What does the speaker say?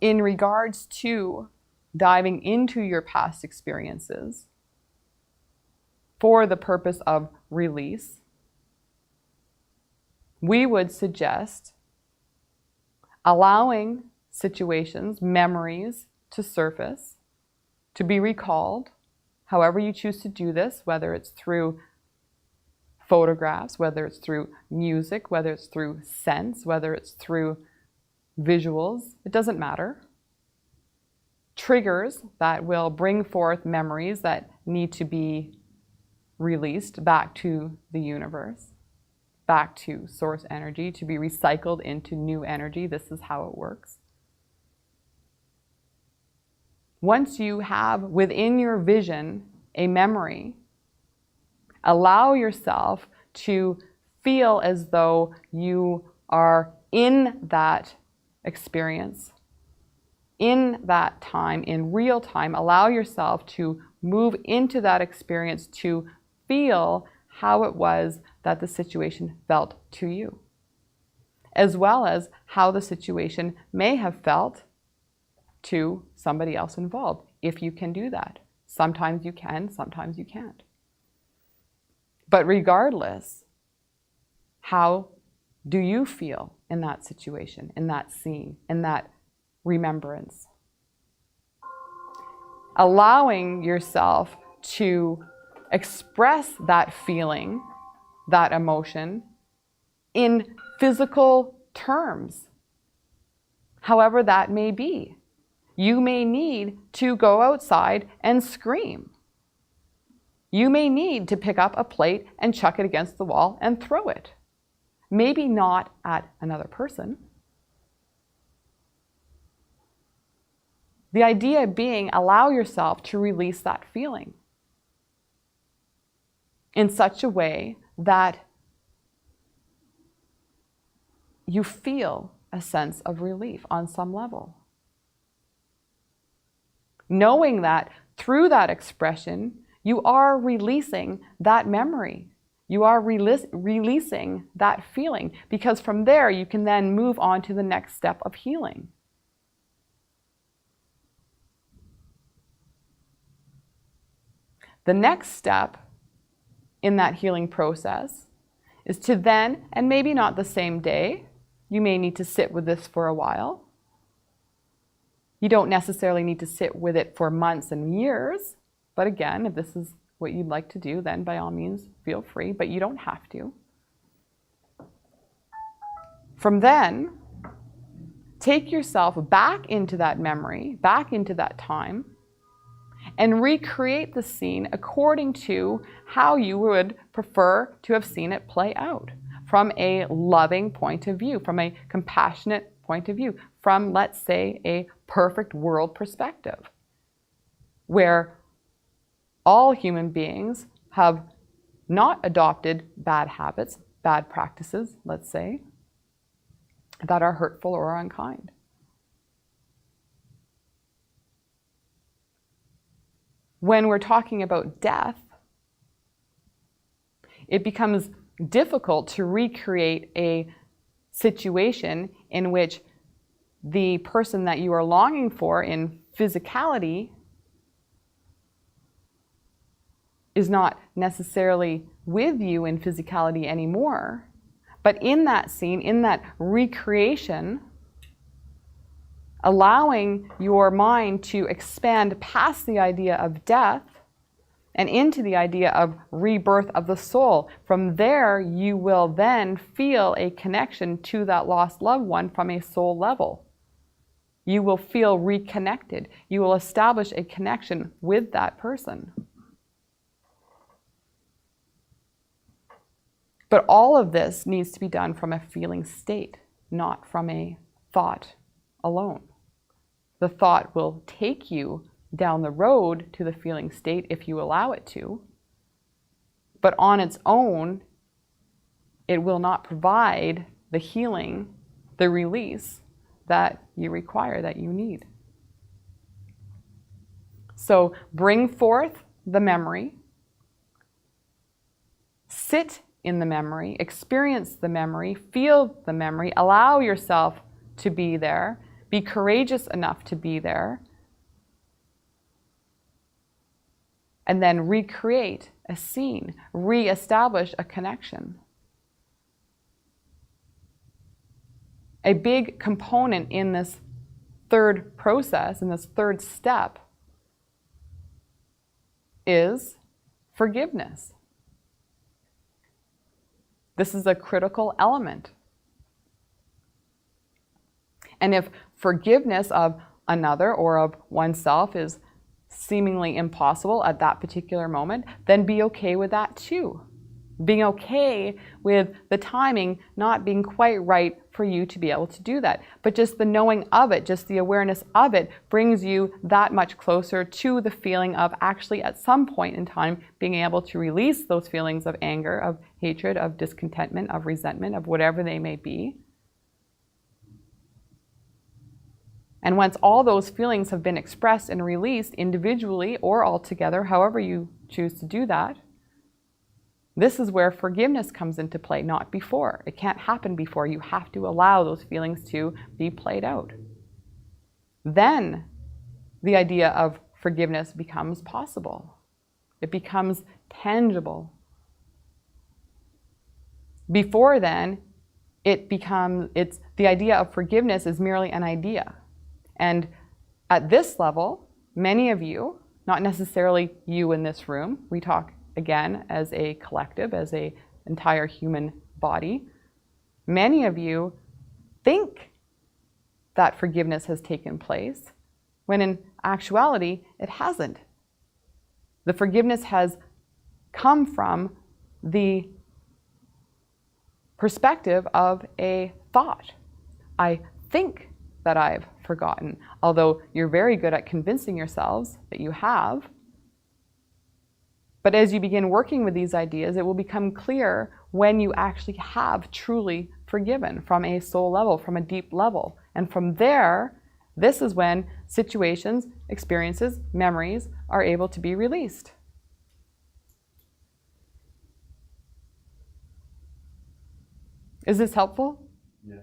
in regards to diving into your past experiences for the purpose of release, we would suggest allowing situations, memories to surface, to be recalled, however you choose to do this, whether it's through photographs, whether it's through music, whether it's through scents, whether it's through visuals, it doesn't matter. Triggers that will bring forth memories that need to be released back to the universe, back to source energy, to be recycled into new energy. This is how it works. Once you have within your vision a memory, allow yourself to feel as though you are in that experience, in that time, in real time. Allow yourself to move into that experience, to feel how it was that the situation felt to you, as well as how the situation may have felt to somebody else involved, if you can do that. Sometimes you can, sometimes you can't. But regardless, how do you feel in that situation, in that scene, in that remembrance? Allowing yourself to express that feeling, that emotion, in physical terms, however that may be. You may need to go outside and scream. You may need to pick up a plate and chuck it against the wall and throw it. Maybe not at another person. The idea being, allow yourself to release that feeling in such a way that you feel a sense of relief on some level. Knowing that through that expression, you are releasing that memory. You are releasing that feeling, because from there you can then move on to the next step of healing. The next step in that healing process is to then, and maybe not the same day, you may need to sit with this for a while. You don't necessarily need to sit with it for months and years, but again, if this is what you'd like to do, then by all means, feel free, but you don't have to. From then, take yourself back into that memory, back into that time, and recreate the scene according to how you would prefer to have seen it play out, from a loving point of view, from a compassionate point of view, from, let's say, a perfect world perspective, where all human beings have not adopted bad habits, bad practices, let's say, that are hurtful or unkind. When we're talking about death, it becomes difficult to recreate a situation in which the person that you are longing for in physicality is not necessarily with you in physicality anymore. But in that scene, in that recreation, allowing your mind to expand past the idea of death and into the idea of rebirth of the soul. From there, you will then feel a connection to that lost loved one from a soul level. You will feel reconnected. You will establish a connection with that person. But all of this needs to be done from a feeling state, not from a thought alone. The thought will take you down the road to the feeling state if you allow it to, but on its own, it will not provide the healing, the release that you require, that you need. So bring forth the memory, sit in the memory, experience the memory, feel the memory, allow yourself to be there, be courageous enough to be there, and then recreate a scene, re-establish a connection. A big component in this third process, in this third step, is forgiveness. This is a critical element. And if forgiveness of another or of oneself is seemingly impossible at that particular moment, then be okay with that too. Being okay with the timing not being quite right for you to be able to do that. But just the knowing of it, just the awareness of it, brings you that much closer to the feeling of actually at some point in time being able to release those feelings of anger, of hatred, of discontentment, of resentment, of whatever they may be. And once all those feelings have been expressed and released individually or all together, however you choose to do that, this is where forgiveness comes into play, not before. It can't happen before. You have to allow those feelings to be played out. Then the idea of forgiveness becomes possible. It becomes tangible. Before then, the idea of forgiveness is merely an idea. And at this level, many of you, not necessarily you in this room, we talk again as a collective, as an entire human body, many of you think that forgiveness has taken place, when in actuality, it hasn't. The forgiveness has come from the perspective of a thought. I think that I've forgotten, although you're very good at convincing yourselves that you have. But as you begin working with these ideas, it will become clear when you actually have truly forgiven from a soul level, from a deep level. And from there, this is when situations, experiences, memories are able to be released. Is this helpful? Yeah.